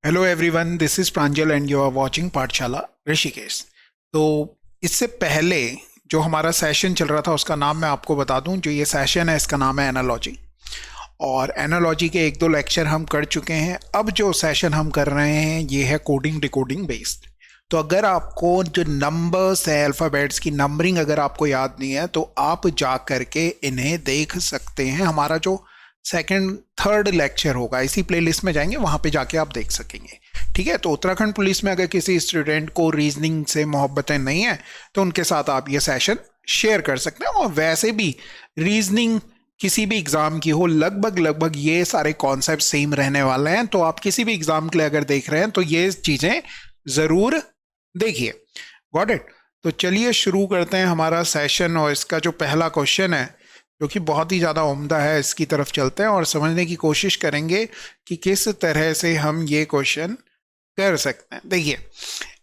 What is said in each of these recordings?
Hello everyone, this is Pranjal and you are watching Pathshala Rishikesh. तो इससे पहले जो हमारा सेशन चल रहा था उसका नाम मैं आपको बता दूं। जो ये सेशन है इसका नाम है एनालॉजी, और एनालॉजी के एक दो लेक्चर हम कर चुके हैं। अब जो सेशन हम कर रहे हैं ये है कोडिंग डिकोडिंग बेस्ड। तो अगर आपको जो नंबर्स है, अल्फ़ाबेट्स की नंबरिंग अगर आपको याद नहीं है तो आप जा करके इन्हें देख सकते हैं। हमारा जो सेकंड थर्ड लेक्चर होगा इसी प्लेलिस्ट में जाएंगे, वहाँ पे जाके आप देख सकेंगे। ठीक है। तो उत्तराखंड पुलिस में अगर किसी स्टूडेंट को रीजनिंग से मोहब्बतें नहीं है तो उनके साथ आप ये सेशन शेयर कर सकते हैं। और वैसे भी रीजनिंग किसी भी एग्जाम की हो, लगभग ये सारे कॉन्सेप्ट सेम रहने वाले हैं। तो आप किसी भी एग्जाम के लिए अगर देख रहे हैं तो ये चीजें जरूर देखिए। Got it. तो चलिए शुरू करते हैं हमारा सेशन। और इसका जो पहला क्वेश्चन है जो कि बहुत ही ज़्यादा उम्दा है, इसकी तरफ चलते हैं और समझने की कोशिश करेंगे कि किस तरह से हम ये क्वेश्चन कर सकते हैं। देखिए,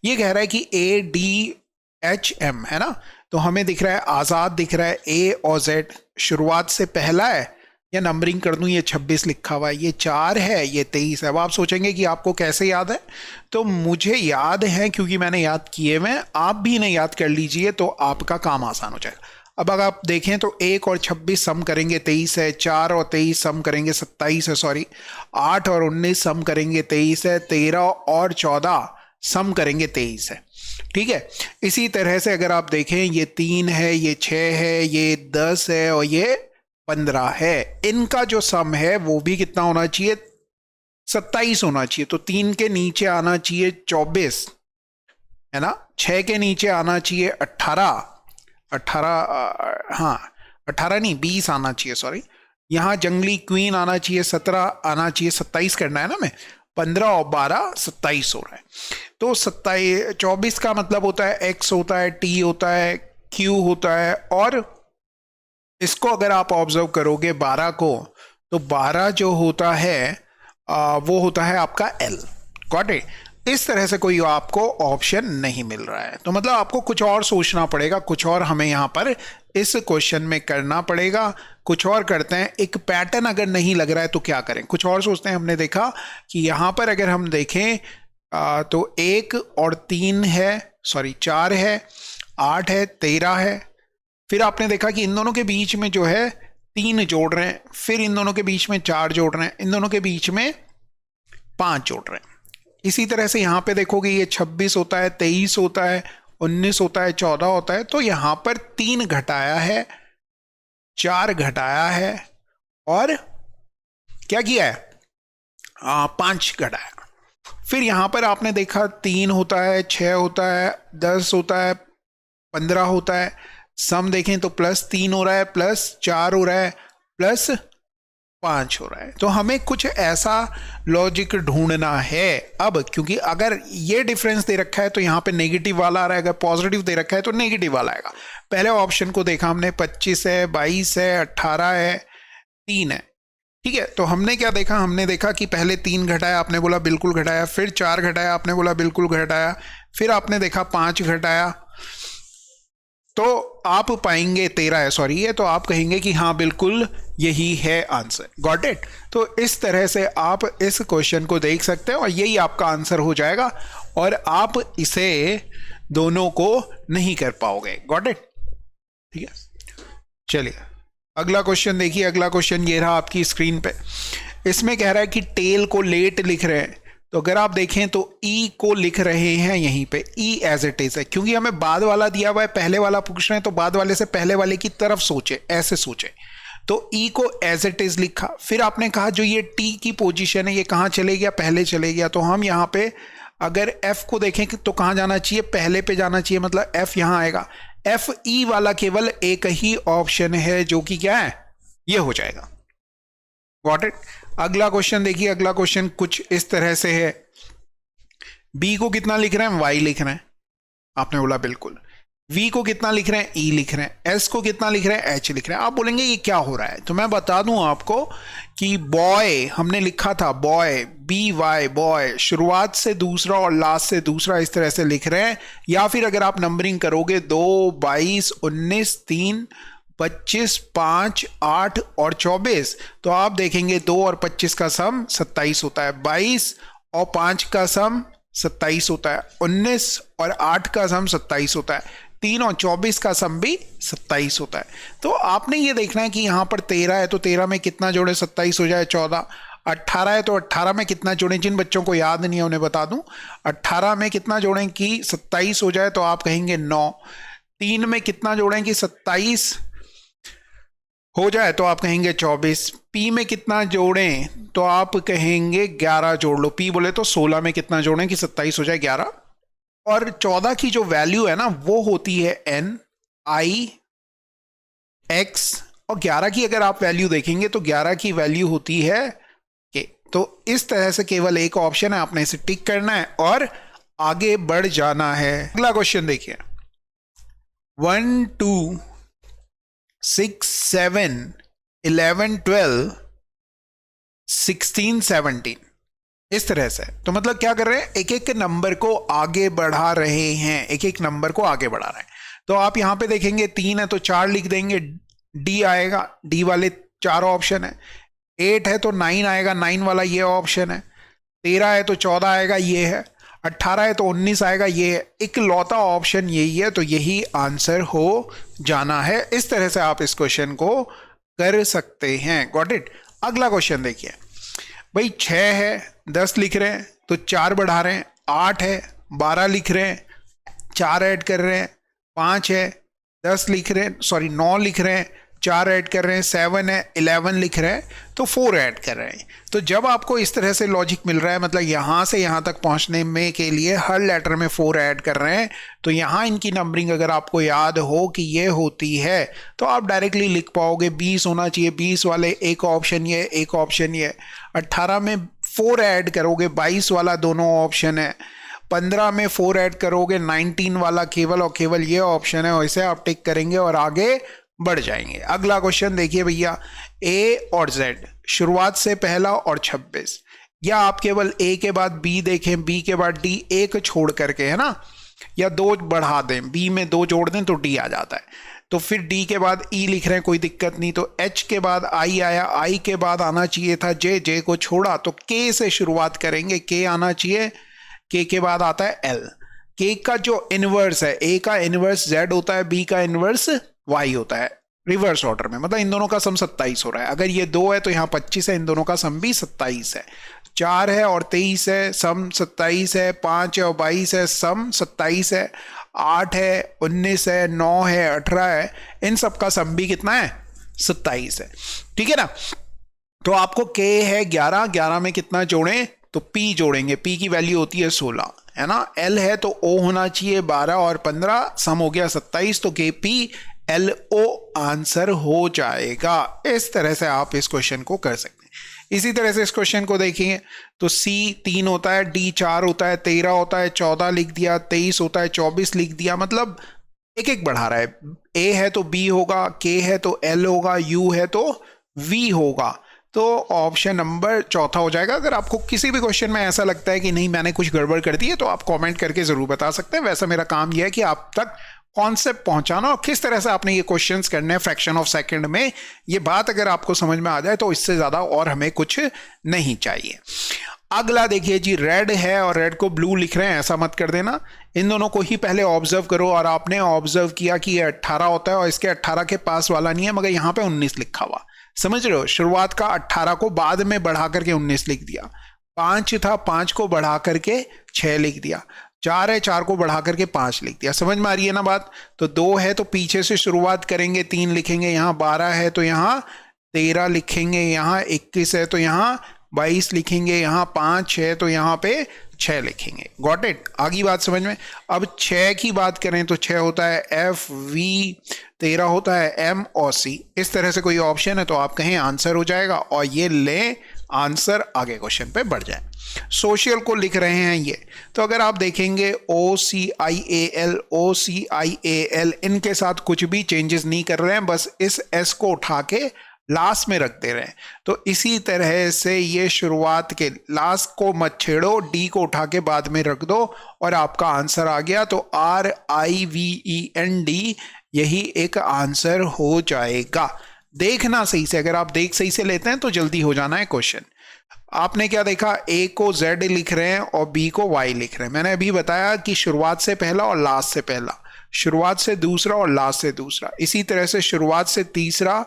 ये कह रहा है कि ADHM है ना, तो हमें दिख रहा है आज़ाद, दिख रहा है A और Z शुरुआत से पहला है, या नंबरिंग कर दूं, ये 26 लिखा हुआ है, ये 4 है, ये 23 है। अब आप सोचेंगे कि आपको कैसे याद है, तो मुझे याद है क्योंकि मैंने याद किए हुए हैं। आप भी इन्हें याद कर लीजिए तो आपका काम आसान हो जाएगा। अब अगर आप देखें तो 1 और 26 सम करेंगे 23 है, 4 और 23 सम करेंगे 27 है, सॉरी 8 और 19 सम करेंगे 23 है, 13 और 14 सम करेंगे 23 है। ठीक है। इसी तरह से अगर आप देखें ये 3 है, ये 6 है, ये 10 है और ये 15 है। इनका जो सम है वो भी कितना होना चाहिए, 27 होना चाहिए। तो 3 के नीचे आना चाहिए 24 है ना, 6 के नीचे आना चाहिए 18, 18 नहीं 20 आना चाहिए, सॉरी। यहाँ जंगली क्वीन आना चाहिए 17 आना चाहिए, 27 करना है ना, मैं 15 और 12 27 हो रहा है। तो 27 24 का मतलब होता है X होता है, T होता है, Q होता है, और इसको अगर आप ऑब्जर्व करोगे 12 को, तो 12 जो होता है वो होता है आपका L। Got it. इस तरह से कोई आपको ऑप्शन नहीं मिल रहा है, तो मतलब आपको कुछ और सोचना पड़ेगा, कुछ और हमें यहाँ पर इस क्वेश्चन में करना पड़ेगा। कुछ और करते हैं। एक पैटर्न अगर नहीं लग रहा है तो क्या करें, कुछ और सोचते हैं। हमने देखा कि यहाँ पर अगर हम देखें तो 1 और 3 है, सॉरी 4 है, 8 है, 13 है। फिर आपने देखा कि इन दोनों के बीच में जो है 3 जोड़ रहे हैं, फिर इन दोनों के बीच में 4 जोड़ रहे हैं, इन दोनों के बीच में 5 जोड़ रहे हैं। इसी तरह से यहाँ पे देखोगे ये 26 होता है, 23 होता है, 19 होता है, 14 होता है। तो यहाँ पर 3 घटाया है, 4 घटाया है, और क्या किया है, 5 घटाया। फिर यहाँ पर आपने देखा 3 होता है, 6 होता है, 10 होता है, 15 होता है। सम देखें तो +3 हो रहा है, +4 हो रहा है, +5 हो रहा है। तो हमें कुछ ऐसा लॉजिक ढूंढना है। अब क्योंकि अगर ये डिफरेंस दे रखा है तो यहाँ पे नेगेटिव वाला आ रहा है, अगर पॉजिटिव दे रखा है तो नेगेटिव वाला आएगा। पहले ऑप्शन को देखा हमने, 25 है, 22 है, 18 है, 3 है। ठीक है। तो हमने क्या देखा, हमने देखा कि पहले 3 घटाया, आपने बोला बिल्कुल घटाया, फिर 4 घटाया, आपने बोला बिल्कुल घटाया, फिर आपने देखा 5 घटाया, तो आप पाएंगे 13 है, सॉरी है, तो आप कहेंगे कि हाँ बिल्कुल यही है आंसर। Got it. तो इस तरह से आप इस क्वेश्चन को देख सकते हैं और यही आपका आंसर हो जाएगा, और आप इसे दोनों को नहीं कर पाओगे। Got it. ठीक है। चलिए अगला क्वेश्चन देखिए। अगला क्वेश्चन ये रहा आपकी स्क्रीन पे। इसमें कह रहा है कि टेल को लेट लिख रहे हैं, तो अगर आप देखें तो ई को लिख रहे हैं यहीं पे, ई एज इट इज है, क्योंकि हमें बाद वाला दिया हुआ है, पहले वाला पूछ रहे हैं, तो बाद वाले से पहले वाले की तरफ सोचे, ऐसे सोचे। तो ई को एज इट इज लिखा। फिर आपने कहा जो ये टी की पोजीशन है ये कहाँ चले गया, पहले चले गया। तो हम यहाँ पे अगर एफ को देखें तो कहाँ जाना चाहिए, पहले पे जाना चाहिए, मतलब एफ यहाँ आएगा। एफ ई वाला केवल एक ही ऑप्शन है जो कि क्या है, ये हो जाएगा। Got it. अगला क्वेश्चन देखिए। अगला क्वेश्चन कुछ इस तरह से है। बी को कितना लिख रहे हैं, वाई लिख रहे हैं, आपने बोला बिल्कुल। वी को कितना लिख रहे हैं, ई लिख रहे हैं। एस को कितना लिख रहे हैं, एच लिख रहे हैं। आप बोलेंगे ये क्या हो रहा है, तो मैं बता दूं आपको कि बॉय हमने लिखा था, बॉय BY बॉय, शुरुआत से दूसरा और लास्ट से दूसरा इस तरह से लिख रहे हैं। या फिर अगर आप नंबरिंग करोगे 2, 22, 19, 3, 25, 5, 8 और 24, तो आप देखेंगे 2 और 25 का सम 27 होता है। 22 और 5 का सम 27 होता है, 19 और 8 का सम 27 होता है, 3 और 24 का सम भी 27 होता है। तो आपने ये देखना है कि यहाँ पर 13 है तो 13 में कितना जोड़े 27 हो जाए 14, 18 है तो 18 में कितना जोड़ें, जिन बच्चों को याद नहीं है उन्हें बता दूं, 18 में कितना जोड़ें कि 27 हो जाए तो आप कहेंगे 9, 3 में कितना जोड़ें कि 27 हो जाए तो आप कहेंगे 24, पी में कितना जोड़ें तो आप कहेंगे 11 जोड़ लो, पी बोले तो 16 में कितना जोड़ें कि 27 हो जाए 11, और 14 की जो वैल्यू है ना वो होती है एन आई एक्स, और 11 की अगर आप वैल्यू देखेंगे तो 11 की वैल्यू होती है के। तो इस तरह से केवल एक ऑप्शन है, आपने इसे टिक करना है और आगे बढ़ जाना है। अगला क्वेश्चन देखिए, 1 2 6 7 11 12 16 17 इस तरह से। तो मतलब क्या कर रहे हैं, एक एक नंबर को आगे बढ़ा रहे हैं, एक एक नंबर को आगे बढ़ा रहे हैं। तो आप यहां पे देखेंगे 3 है तो 4 लिख देंगे, डी आएगा, डी वाले 4 ऑप्शन है, 8 है तो 9 आएगा, 9 वाला ये ऑप्शन है, 13 है तो 14 आएगा ये है, 18 है तो 19 आएगा ये है, इकलौता ऑप्शन यही है, तो यही आंसर हो जाना है। इस तरह से आप इस क्वेश्चन को कर सकते हैं। Got it. अगला क्वेश्चन देखिए भाई, 6 है 10 लिख रहे हैं तो 4 बढ़ा रहे हैं, 8 है 12 लिख रहे हैं 4 ऐड कर रहे हैं, 5 है 10 लिख रहे हैं, सॉरी 9 लिख रहे हैं 4 ऐड कर रहे हैं, 7 है 11 लिख रहे हैं तो 4 ऐड कर रहे हैं। तो जब आपको इस तरह से लॉजिक मिल रहा है, मतलब यहां से यहां तक पहुंचने में के लिए हर लेटर में 4 ऐड कर रहे हैं, तो यहां इनकी नंबरिंग अगर आपको याद हो कि ये होती है तो आप डायरेक्टली लिख पाओगे 20 होना चाहिए, 20 वाले एक ऑप्शन ये, एक ऑप्शन ये, 18 में 4 ऐड करोगे 22 वाला दोनों ऑप्शन है, 15 में 4 ऐड करोगे 19 वाला केवल और केवल ये ऑप्शन है, वैसे आप टिक करेंगे और आगे बढ़ जाएंगे। अगला क्वेश्चन देखिए भैया, ए और जेड शुरुआत से पहला और 26, या आप केवल ए के बाद बी देखें, बी के बाद डी, एक छोड़ करके है ना, या 2 बढ़ा दें, बी में 2 जोड़ दें तो डी आ जाता है, तो फिर डी के बाद ई लिख रहे हैं कोई दिक्कत नहीं, तो एच के बाद आई आया, आई के बाद आना चाहिए था जे, जे को छोड़ा तो के से शुरुआत करेंगे, के आना चाहिए, के बाद आता है एल, के का जो इनवर्स है, ए का इनवर्स जेड होता है, बी का इनवर्स वाई होता है, रिवर्स ऑर्डर में, मतलब इन दोनों का सम 27 हो रहा है। अगर ये 2 है तो यहाँ 25 है, इन दोनों का सम भी 27 है, 4 है और 23 है सम 27 है, 5 है और 22 है सम 27 है, 8 है 19 है 9 है 18 है, इन सब का सम भी कितना है 27 है। ठीक है ना। तो आपको के है 11, 11 में कितना जोड़ें तो पी जोड़ेंगे, पी की वैल्यू होती है 16 है ना, एल है तो ओ होना चाहिए 12 और 15, सम हो गया 27, तो के पी एल ओ आंसर हो जाएगा। इस तरह से आप इस क्वेश्चन को कर सकते हैं। इसी तरह से इस क्वेश्चन को देखेंगे तो सी 3 होता है, डी 4 होता है, 13 होता है, 14 लिख दिया, 23 होता है, 24 लिख दिया, मतलब एक एक बढ़ा रहा है, ए है तो बी होगा, के है तो एल होगा, यू है तो वी होगा, तो ऑप्शन नंबर चौथा हो जाएगा। अगर आपको किसी भी क्वेश्चन में ऐसा लगता है कि नहीं मैंने कुछ गड़बड़ कर दी है तो आप कमेंट करके जरूर बता सकते हैं। वैसा मेरा काम यह है कि आप तक कॉन्सेप्ट पहुंचाना और किस तरह से आपने ये क्वेश्चंस करने हैं फ्रैक्शन ऑफ सेकंड में, ये बात अगर आपको समझ में आ जाए तो इससे ज्यादा और हमें कुछ नहीं चाहिए। अगला देखिए जी, रेड है और रेड को ब्लू लिख रहे हैं, ऐसा मत कर देना, इन दोनों को ही पहले ऑब्जर्व करो और आपने ऑब्जर्व किया कि ये 18 होता है और इसके 18 के पास वाला नहीं है, मगर यहाँ पे 19 लिखा हुआ, समझ रहे हो, शुरुआत का 18 को बाद में बढ़ा करके 19 लिख दिया, 5 था 5 को बढ़ा करके 6 लिख दिया, 4 है 4 को बढ़ा करके 5 लिख दिया, समझ में आ रही है ना बात। तो 2 है तो पीछे से शुरुआत करेंगे, 3 लिखेंगे, यहाँ 12 है तो यहाँ 13 लिखेंगे, यहाँ 21 है तो यहाँ 22 लिखेंगे, यहाँ 5 है तो यहाँ पे 6 लिखेंगे। गॉट इट, आगे बात समझ में। अब 6 की बात करें तो 6 होता है एफ वी, 13 होता है एम और सी, इस तरह से कोई ऑप्शन है तो आप कहें आंसर हो जाएगा और ये ले आंसर, आगे क्वेश्चन पे बढ़ जाए। सोशल को लिख रहे हैं ये, तो अगर आप देखेंगे OCIAL, OCIAL, इनके साथ कुछ भी चेंजेस नहीं कर रहे हैं, बस इस S को उठा के लास्ट में रख दे रहे हैं। तो इसी तरह से ये शुरुआत के लास्ट को मत छेड़ो, डी को उठा के बाद में रख दो और आपका आंसर आ गया। तो RIVEND यही एक आंसर हो जाएगा। देखना सही से, अगर आप देख सही से लेते हैं तो जल्दी हो जाना है क्वेश्चन। आपने क्या देखा, ए को जेड लिख रहे हैं और बी को वाई लिख रहे हैं। मैंने अभी बताया कि शुरुआत से पहला और लास्ट से पहला, शुरुआत से दूसरा और लास्ट से दूसरा, इसी तरह से शुरुआत से तीसरा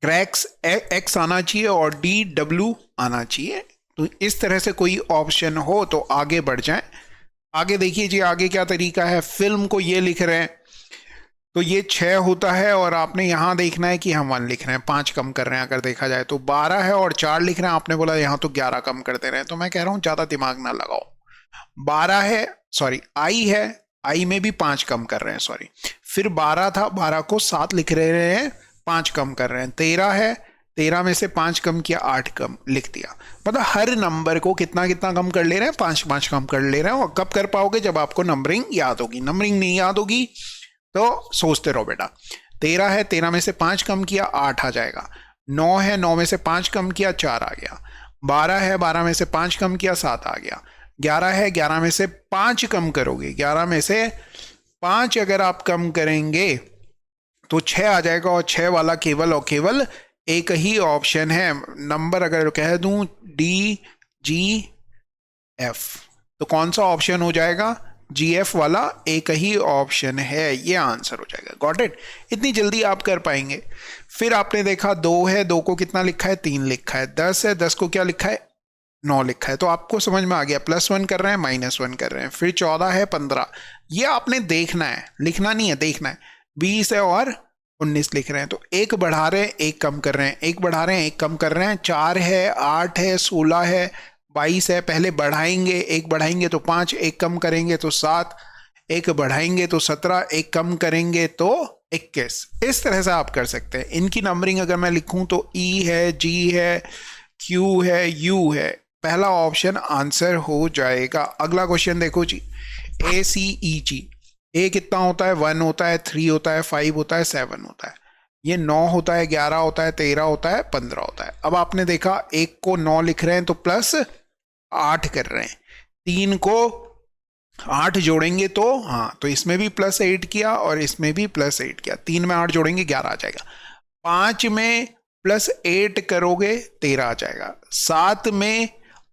क्रैक्स एक्स आना चाहिए और डी डब्ल्यू आना चाहिए। तो इस तरह से कोई ऑप्शन हो तो आगे बढ़ जाएं। आगे देखिए जी, आगे क्या तरीका है। फिल्म को ये लिख रहे हैं तो ये 6 होता है और आपने यहां देखना है कि हम 1 लिख रहे हैं, 5 कम कर रहे हैं। अगर देखा जाए तो 12 है और 4 लिख रहे हैं, आपने बोला यहां तो 11 कम कर दे रहे हैं। तो मैं कह रहा हूं ज्यादा दिमाग ना लगाओ। 12 है, सॉरी आई है, आई में भी 5 कम कर रहे हैं, सॉरी। फिर 12 था, 12 को 7 लिख रहे हैं, 5 कम कर रहे हैं। 13 है, 13 में से 5 कम किया, 8 कम लिख दिया। मतलब हर नंबर को कितना कितना कम कर ले रहे हैं, 5 5 कम कर ले रहे हैं। और कब कर पाओगे, जब आपको नंबरिंग याद होगी। नंबरिंग नहीं याद होगी तो सोचते रहो बेटा। 13 है, 13 में से 5 कम किया, 8 आ जाएगा। 9 है, 9 में से 5 कम किया, 4 आ गया। 12 है, 12 में से 5 कम किया, 7 आ गया। 11 है, 11 में से 5 कम करोगे, 11 में से 5 अगर आप कम करेंगे तो 6 आ जाएगा। और 6 वाला केवल और केवल एक ही ऑप्शन है। नंबर अगर कह दूं डी जी एफ, तो कौन सा ऑप्शन हो जाएगा, जी एफ वाला एक ही ऑप्शन है, ये आंसर हो जाएगा। Got it? इतनी जल्दी आप कर पाएंगे। फिर आपने देखा 2 है, 2 को कितना लिखा है, 3 लिखा है। 10 है, 10 को क्या लिखा है, 9 लिखा है। तो आपको समझ में आ गया, +1 कर रहे हैं, -1 कर रहे हैं। फिर 14 है, 15, ये आपने देखना है, लिखना नहीं है, देखना है। 20 है और 19 लिख रहे हैं। तो एक बढ़ा रहे हैं, एक कम कर रहे हैं, एक बढ़ा रहे हैं, एक कम कर रहे हैं। 4 है, 8 है, 16 है, 22 है। पहले बढ़ाएंगे, एक बढ़ाएंगे तो 5, एक कम करेंगे तो 7, एक बढ़ाएंगे तो 17, एक कम करेंगे तो 21। इस तरह से आप कर सकते हैं। इनकी नंबरिंग अगर मैं लिखूं तो ई है, जी है, क्यू है, यू है। पहला ऑप्शन आंसर हो जाएगा। अगला क्वेश्चन देखो जी, ए सी ई जी। ए कितना होता है, 1 होता है, 3 होता है, 5 होता है, 7 होता है। ये 9 होता है, 11 होता है, 13 होता है, 15 होता है। अब आपने देखा एक को 9 लिख रहे हैं तो +8 कर रहे हैं। 3 को 8 जोड़ेंगे तो हाँ, तो इसमें भी +8 किया और इसमें भी +8 किया। 3 में 8 जोड़ेंगे 11 आ जाएगा। 5 में +8 करोगे 13 आ जाएगा। 7 में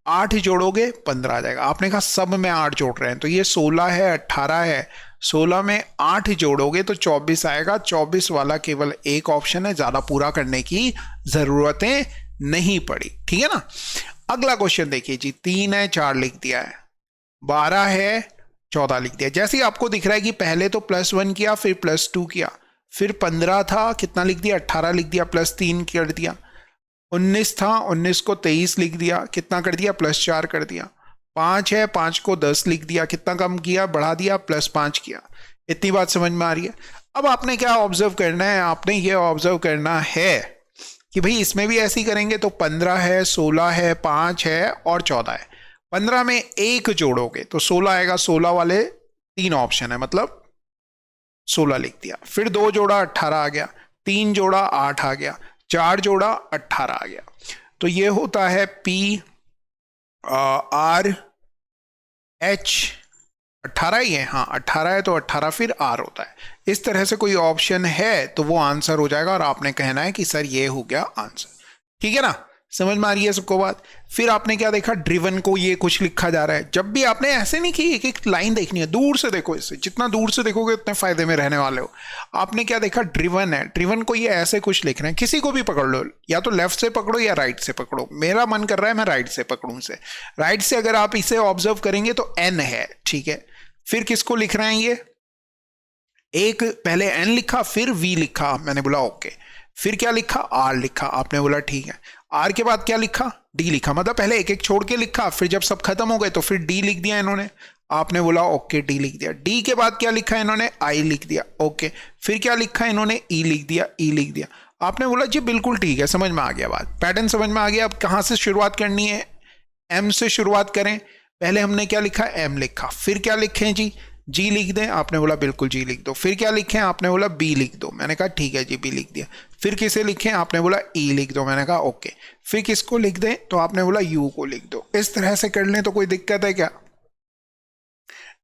8 जोड़ोगे 15 आ जाएगा। आपने कहा सब में 8 जोड़ रहे हैं, तो ये 16 है, 18 है। 16 में 8 जोड़ोगे तो 24 आएगा। 24 वाला केवल एक ऑप्शन है, ज्यादा पूरा करने की जरूरतें नहीं पड़ी। ठीक है ना? अगला क्वेश्चन देखिए जी, 3 है, 4 लिख दिया है। 12 है, 14 लिख दिया। जैसे ही आपको दिख रहा है कि पहले तो +1 किया, फिर +2 किया, फिर 15 था, कितना लिख दिया, 18 लिख दिया, +3 कर दिया। 19 था, 19 को 23 लिख दिया, कितना कर दिया, +4 कर दिया। 5 है, 5 को 10 लिख दिया, कितना कम किया, बढ़ा दिया, +5 किया। इतनी बात समझ में आ रही है? अब आपने क्या ऑब्जर्व करना है, आपने ये ऑब्जर्व करना है कि भाई इसमें भी ऐसे ही करेंगे तो 15 है, 16 है, 5 है और 14 है। 15 में 1 जोड़ोगे तो 16 आएगा। 16 वाले 3 ऑप्शन है, मतलब 16 लिख दिया। फिर 2 जोड़ा 18 आ गया, 3 जोड़ा 8 आ गया, 4 जोड़ा 18 आ गया। तो ये होता है PRH। 18 ही है, हाँ 18 है, तो 18 फिर R होता है। इस तरह से कोई ऑप्शन है तो वो आंसर हो जाएगा और आपने कहना है कि सर ये हो गया आंसर। ठीक है ना? समझ में आ रही है सबको बात? फिर आपने क्या देखा, ड्रिवन को ये कुछ लिखा जा रहा है। जब भी आपने ऐसे नहीं कि एक एक लाइन देखनी है, दूर से देखो, इससे जितना दूर से देखोगे उतने फायदे में रहने वाले हो। आपने क्या देखा, ड्रिवन है, ड्रिवन को ये ऐसे कुछ लिख रहे हैं। किसी को भी पकड़ लो, या तो लेफ्ट से पकड़ो या राइट से पकड़ो। मेरा मन कर रहा है मैं राइट से पकड़ूं। से राइट से अगर आप इसे ऑब्जर्व करेंगे तो एन है, ठीक है। फिर किसको लिख रहे हैं, ये एक पहले एन लिखा, फिर वी लिखा, मैंने बोला ओके। फिर क्या लिखा, आर लिखा, आपने बोला ठीक है। आर के बाद क्या लिखा, डी लिखा, मतलब पहले एक एक छोड़ के लिखा, फिर जब सब खत्म हो गए तो फिर डी लिख दिया इन्होंने, आपने बोला ओके डी लिख दिया। डी के बाद क्या लिखा इन्होंने, आई लिख दिया, ओके। फिर क्या लिखा इन्होंने, ई लिख दिया, ई लिख दिया। आपने बोला जी बिल्कुल ठीक है, समझ में आ गया, बात पैटर्न समझ में आ गया। अब कहां से शुरुआत करनी है, एम से शुरुआत करें। पहले हमने क्या लिखा, एम लिखा। फिर क्या लिखें जी लिख दें, आपने बोला बिल्कुल जी लिख दो। फिर क्या लिखें, आपने बोला बी लिख दो, मैंने कहा ठीक है जी बी लिख दिया। फिर किसे लिखें, आपने बोला ई लिख दो, मैंने कहा ओके। फिर किसको लिख दें, तो आपने बोला यू को लिख दो। इस तरह से कर लें तो कोई दिक्कत है क्या?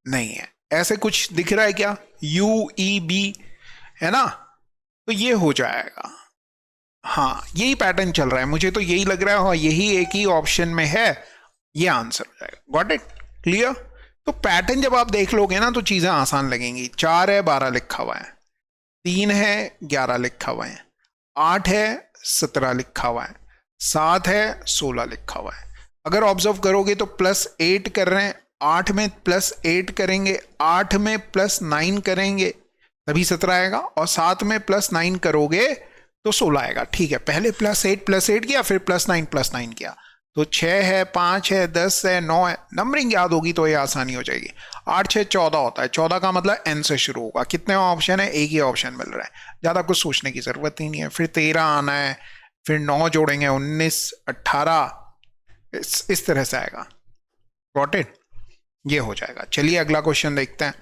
नहीं है। ऐसे कुछ दिख रहा है क्या, यू ई बी, है ना? तो ये हो जाएगा। हाँ यही पैटर्न चल रहा है, मुझे तो यही लग रहा है, हाँ यही एक ही ऑप्शन में है, ये आंसर हो जाएगा। Got it? क्लियर? तो पैटर्न जब आप देख लोगे ना तो चीजें आसान लगेंगी। 4 है 12 लिखा हुआ है, 3 है 11 लिखा हुआ है, 8 है 17 लिखा हुआ है, 7 है 16 लिखा हुआ है। अगर ऑब्जर्व करोगे तो +8 कर रहे हैं, 8 में +8 करेंगे, 8 में +9 करेंगे तभी 17 आएगा, और 7 में +9 करोगे तो 16 आएगा। ठीक है, पहले +8 किया, फिर +9 किया, तो 6 है, 5 है, 10 है, 9 है। नंबरिंग याद होगी तो ये आसानी हो जाएगी। 8 6 14 होता है, 14 का मतलब n से शुरू होगा। कितने ऑप्शन है? एक ही ऑप्शन मिल रहा है, ज़्यादा कुछ सोचने की ज़रूरत ही नहीं है। फिर 13 आना है, फिर 9 जोड़ेंगे, 19 18, इस तरह से आएगा। Got it? ये हो जाएगा। चलिए अगला क्वेश्चन देखते हैं।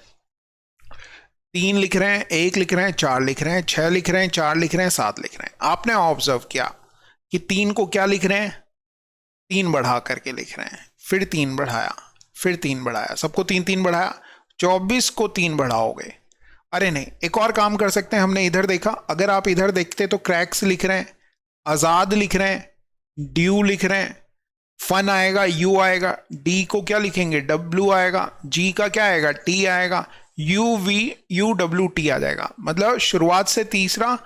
3 लिख रहे हैं, 1 लिख रहे हैं, 4 लिख रहे हैं, 6 लिख रहे हैं, 4 लिख रहे हैं, 7 लिख रहे हैं। आपने ऑब्जर्व किया कि 3 को क्या लिख रहे हैं? 3 बढ़ा करके लिख रहे हैं, फिर 3 बढ़ाया, फिर 3 बढ़ाया, सबको 3 3 बढ़ाया, 24 को 3 बढ़ाओगे। अरे नहीं, एक और काम कर सकते हैं। हमने इधर देखा, अगर आप इधर देखते तो क्रैक्स लिख रहे हैं, आजाद लिख रहे हैं, ड्यू लिख रहे हैं, फन आएगा, यू आएगा, डी को क्या लिखेंगे? डब्ल्यू आएगा, जी का क्या आएगा? टी आएगा, U V U W T आ जाएगा। मतलब शुरुआत से तीसरा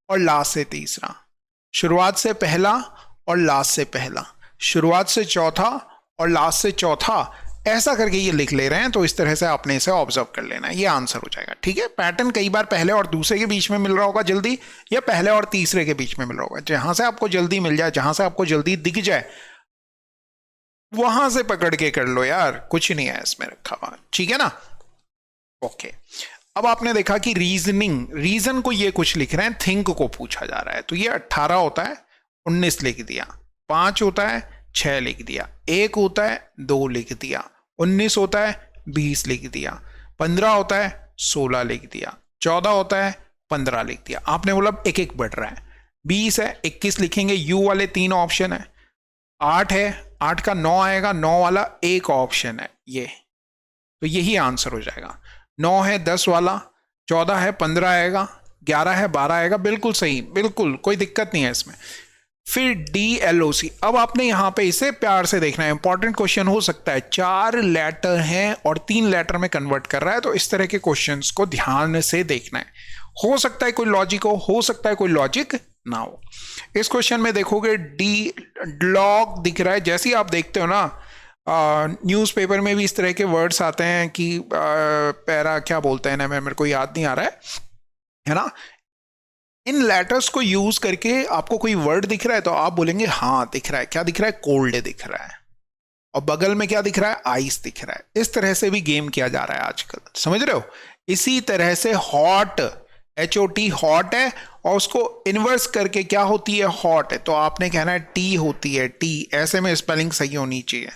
और लास्ट से तीसरा, शुरुआत से पहला और लास्ट से पहला, शुरुआत से चौथा और लास्ट से चौथा, ऐसा करके ये लिख ले रहे हैं। तो इस तरह से आपने इसे ऑब्जर्व कर लेना है, ये आंसर हो जाएगा। ठीक है, पैटर्न कई बार पहले और दूसरे के बीच में मिल रहा होगा जल्दी, या पहले और तीसरे के बीच में मिल रहा होगा। जहां से आपको जल्दी मिल जाए, जहां से आपको जल्दी दिख जाए, वहां से पकड़ के कर लो यार, कुछ नहीं है इसमें रखा हुआ। ठीक है ना? ओके। अब आपने देखा कि रीजनिंग, रीजन को ये कुछ लिख रहे हैं, थिंक को पूछा जा रहा है। तो ये 18 होता है, 19 लिख दिया, 5 होता है, 6 लिख दिया, 1 होता है, 2 लिख दिया, 19 होता है, 20 लिख दिया, 15 होता है, 16 लिख दिया, 14 होता है, 15 लिख दिया। आपने बोला एक एक बढ़ रहा है, 20 है, 21 लिखेंगे, यू वाले 3 ऑप्शन है, 8 है, 8 का 9 आएगा, 9 वाला एक ऑप्शन है ये, तो यही आंसर हो जाएगा। 9 है 10 वाला, 14 है 15 आएगा, 11 है 12 आएगा। बिल्कुल सही, बिल्कुल कोई दिक्कत नहीं है इसमें। फिर DLOC, अब आपने यहां पे इसे प्यार से देखना है, इंपॉर्टेंट क्वेश्चन हो सकता है। 4 लेटर हैं और 3 लेटर में कन्वर्ट कर रहा है, तो इस तरह के क्वेश्चंस को ध्यान से देखना है। हो सकता है कोई लॉजिक हो सकता है कोई लॉजिक ना हो। इस क्वेश्चन में देखोगे डी लॉग दिख रहा है। जैसे ही आप देखते हो ना, न्यूज़पेपर में भी इस तरह के वर्ड्स आते हैं कि पैरा क्या बोलते हैं ना, मेरे को याद नहीं आ रहा है ना। इन लेटर्स को यूज करके आपको कोई वर्ड दिख रहा है तो आप बोलेंगे हाँ दिख रहा है। क्या दिख रहा है? कोल्ड दिख रहा है, और बगल में क्या दिख रहा है? आइस दिख रहा है। इस तरह से भी गेम किया जा रहा है आजकल, समझ रहे हो? इसी तरह से हॉट, HOT हॉट है, और उसको इन्वर्स करके क्या होती है? हॉट है, तो आपने कहना है टी होती है टी, ऐसे में स्पेलिंग सही होनी चाहिए।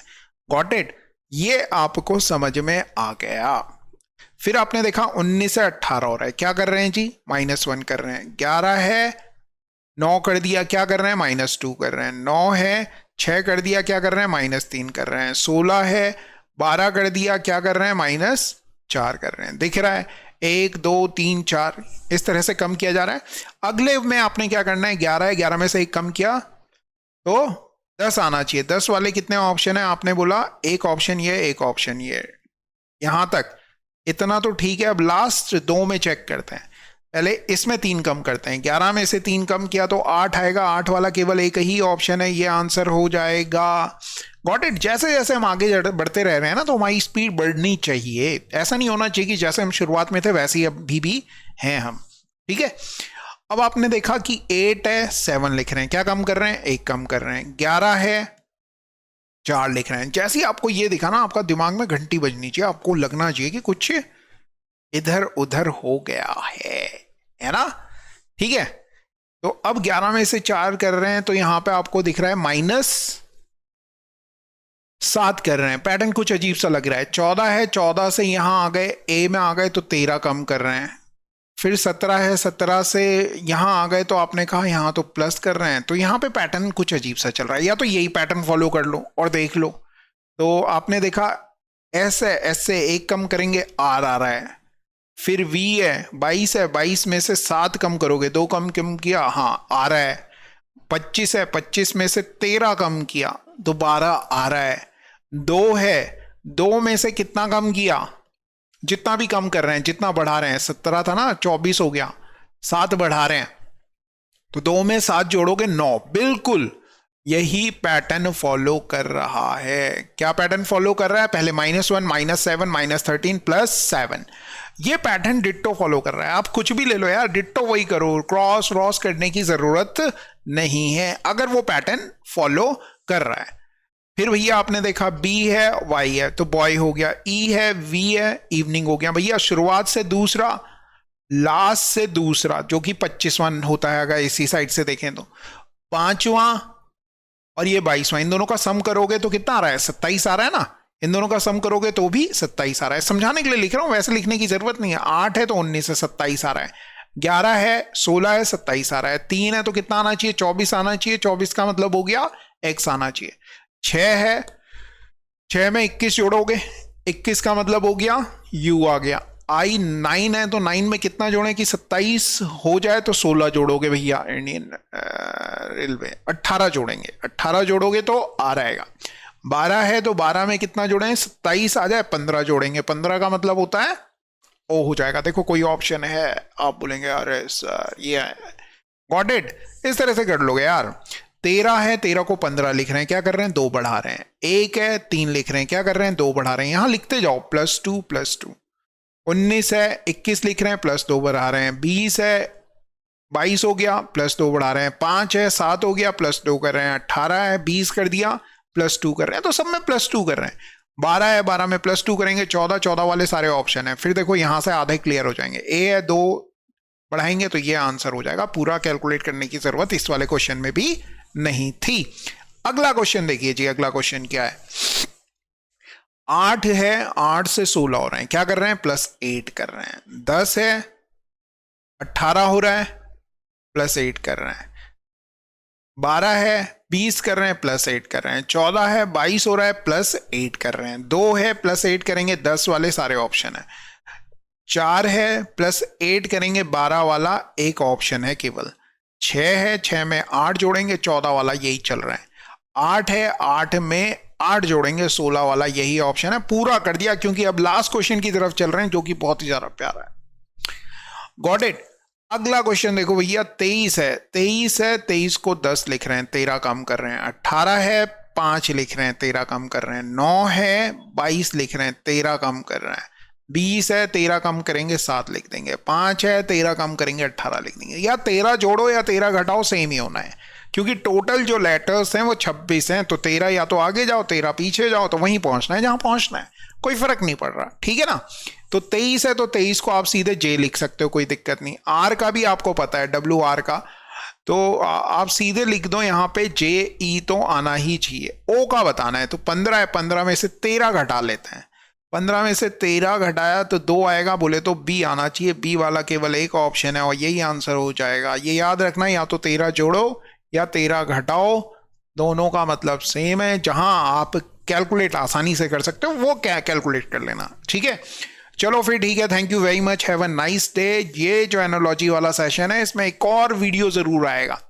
Got it? ये आपको समझ में आ गया। फिर आपने देखा 19 से 18 हो रहा है, क्या कर रहे हैं जी? -1 कर रहे हैं। 11 है, 9 कर दिया, क्या कर रहे हैं? -2 कर रहे हैं। 9 है, 6 कर दिया, क्या कर रहे हैं? -3 कर रहे हैं। 16 है, 12 कर दिया, क्या कर रहे हैं? -4 कर रहे हैं। दिख रहा है? 1 2 3 4, इस तरह से कम किया जा रहा है। अगले में आपने क्या करना है? 11 है, 11 में से 1 कम किया तो 10 आना चाहिए। 10 वाले कितने ऑप्शन है? आपने बोला एक ऑप्शन ये, एक ऑप्शन ये। यहां तक इतना तो ठीक है। अब लास्ट 2 में चेक करते हैं। पहले इसमें 3 कम करते हैं। 11 में से 3 कम किया तो 8 आएगा। 8 वाला केवल एक ही ऑप्शन है, ये आंसर हो जाएगा। Got it? जैसे जैसे हम आगे बढ़ते रह रहे हैं ना, तो हमारी स्पीड बढ़नी चाहिए। ऐसा नहीं होना चाहिए कि जैसे हम शुरुआत में थे वैसे ही अभी भी हैं हम। ठीक है? अब आपने देखा कि 8 है, 7 लिख रहे हैं, क्या कम कर रहे हैं? 1 कम कर रहे हैं। 11 है, 4 लिख रहे हैं। जैसे ही आपको ये दिखा ना, आपका दिमाग में घंटी बजनी चाहिए, आपको लगना चाहिए कि कुछ इधर उधर हो गया है ना? ठीक है? तो अब 11 में से 4 कर रहे हैं, तो यहां पे आपको दिख रहा है -7 कर रहे हैं। पैटर्न कुछ अजीब सा लग रहा है। 14 है, 14 से यहां आ गए, ए में आ गए तो 13 कम कर रहे हैं। फिर 17 है, 17 से यहां आ गए तो आपने कहा यहां तो प्लस कर रहे हैं। तो यहां पे पैटर्न कुछ अजीब सा चल रहा है, या तो यही पैटर्न फॉलो कर लो और देख लो। तो आपने देखा एस है, एस से 1 कम करेंगे, आर आ रहा है। फिर वी है, 22 है, 22 में से 7 कम करोगे, 2 कम किया, हाँ आ रहा है। 25 है, 25 में से 13 कम किया तो 12 आ रहा है। 2 है, 2 में से कितना कम किया, जितना भी कम कर रहे हैं, जितना बढ़ा रहे हैं, 17 था ना, 24 हो गया, 7 बढ़ा रहे हैं, तो 2 में 7 जोड़ोगे 9। बिल्कुल यही पैटर्न फॉलो कर रहा है। क्या पैटर्न फॉलो कर रहा है? पहले -1, -7, -13 +7, ये पैटर्न डिट्टो फॉलो कर रहा है। आप कुछ भी ले लो यार, डिट्टो वही करो, क्रॉस रॉस करने की जरूरत नहीं है अगर वो पैटर्न फॉलो कर रहा है। फिर भैया आपने देखा B है, Y है, तो बॉय हो गया, E है, V है, इवनिंग हो गया। भैया शुरुआत से दूसरा, लास्ट से दूसरा, जो कि 25वां होता है अगर इसी साइड से देखें तो, 5वां और ये 22वां, इन दोनों का सम करोगे तो कितना आ रहा है? 27 आ रहा है ना। इन दोनों का सम करोगे तो भी 27 आ रहा है। समझाने के लिए लिख रहा हूं, वैसे लिखने की जरूरत नहीं है। 8 है तो 19 से 27 आ रहा है, 11 है, 16 है, 27 आ रहा है, 3 है तो कितना आना चाहिए? 24 आना चाहिए। 24 का मतलब हो गया x आना चाहिए। 6 है, 6 में 21 जोड़ोगे, 21 का मतलब हो गया u आ गया। 9 है तो 9 में कितना जोड़ें कि 27 हो जाए? तो 16 जोड़ोगे भैया, इंडियन रेलवे 18 जोड़ेंगे, 18 जोड़ोगे तो आ रहेगा। 12 है तो 12 में कितना जोड़ें? 27 आ जाए, 15 जोड़ेंगे, 15 का मतलब होता है ओ हो जाएगा। देखो कोई ऑप्शन है, आप बोलेंगे अरे सर ये गॉट इट, इस तरह से कर लोगे यार। 13 है, 13 को 15 लिख रहे हैं, क्या कर रहे हैं? 2 बढ़ा रहे हैं। 1 है, 3 लिख रहे हैं, क्या कर रहे हैं? 2 बढ़ा रहे हैं। यहां लिखते जाओ, +2 +2। 19 है, 21 लिख रहे हैं, +2 बढ़ा रहे हैं। 20 है, 22 हो गया, +2 बढ़ा रहे हैं। 5 है, 7 हो गया, +2 कर रहे हैं। 18 है, 20 कर दिया, +2 कर रहे हैं। तो सब में +2 कर रहे हैं। 12 है, 12 में +2 करेंगे। 14, 14 वाले सारे ऑप्शन है। फिर देखो यहां से आधे क्लियर हो जाएंगे। ए है, 2 बढ़ाएंगे तो ये आंसर हो जाएगा। पूरा कैलकुलेट करने की जरूरत इस वाले क्वेश्चन में भी नहीं थी। अगला क्वेश्चन देखिए जी, अगला क्वेश्चन क्या है? 8 है, 8 से 16 हो रहे हैं, क्या कर रहे हैं? +8 कर रहे हैं। 10 है, 18 हो रहा है, +8 कर रहे हैं। 12 है, 20 कर रहे हैं, +8 कर रहे हैं। 14 है, 22 हो रहा है, +8 कर रहे हैं। 2 है, +8 करेंगे, 10 वाले सारे ऑप्शन है। 4 है, +8 करेंगे, 12 वाला एक ऑप्शन है केवल। 6 है, 6 में 8 जोड़ेंगे, 14 वाला यही चल रहा है। 8 है, 8 में 8 जोड़ेंगे, 16 वाला यही ऑप्शन है। पूरा कर दिया, क्योंकि अब लास्ट क्वेश्चन की तरफ चल रहे हैं, जो कि बहुत ही ज्यादा प्यारा है। Got it. अगला क्वेश्चन देखो भैया, 23 है, 23 है, 23 को 10 लिख रहे हैं, 13 कम कर रहे हैं। 18 है, 5 लिख रहे हैं, 13 कम कर रहे हैं। 9 है, 22 लिख रहे हैं, 13 कम कर रहे हैं। 20 है, 13 कम करेंगे, 7 लिख देंगे। 5 है, 13 कम करेंगे, 18 लिख देंगे। या 13 जोड़ो या 13 घटाओ, सेम ही होना है, क्योंकि टोटल जो लेटर्स हैं वो 26 हैं। तो 13 या तो आगे जाओ, 13 पीछे जाओ, तो वहीं पहुंचना है जहां पहुंचना है, कोई फर्क नहीं पड़ रहा। ठीक है ना। तो 23 है तो 23 को आप सीधे जे लिख सकते हो, कोई दिक्कत नहीं। आर का भी आपको पता है, WR का, तो आप सीधे लिख दो यहाँ पे JE तो आना ही चाहिए। ओ का बताना है, तो 15 है, 15 में से 13 घटा लेते हैं। 15 में से 13 घटाया तो 2 आएगा, बोले तो B आना चाहिए। B वाला केवल एक ऑप्शन है और यही आंसर हो जाएगा। ये याद रखना, या तो 13 जोड़ो या 13 घटाओ, दोनों का मतलब सेम है। जहां आप कैलकुलेट आसानी से कर सकते हो वो क्या कैलकुलेट कर लेना। ठीक है, चलो फिर ठीक है, thank you very much, have a nice day. ये जो एनालॉजी वाला सेशन है, इसमें एक और वीडियो जरूर आएगा,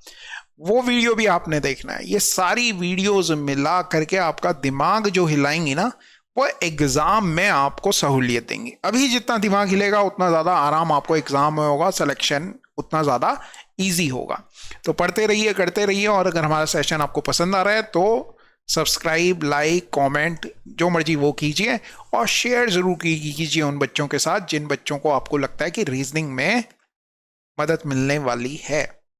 वो वीडियो भी आपने देखना है। ये सारी वीडियोस मिला करके आपका दिमाग जो हिलाएंगी ना, वो एग्जाम में आपको सहूलियत देंगी। अभी जितना दिमाग हिलेगा उतना ज्यादा आराम आपको एग्जाम में होगा, सिलेक्शन उतना ज्यादा इजी होगा। तो पढ़ते रहिए, करते रहिए, और अगर हमारा सेशन आपको पसंद आ रहा है तो सब्सक्राइब, लाइक, कमेंट जो मर्जी वो कीजिए, और शेयर जरूर कीजिए उन बच्चों के साथ जिन बच्चों को आपको लगता है कि रीजनिंग में मदद मिलने वाली है।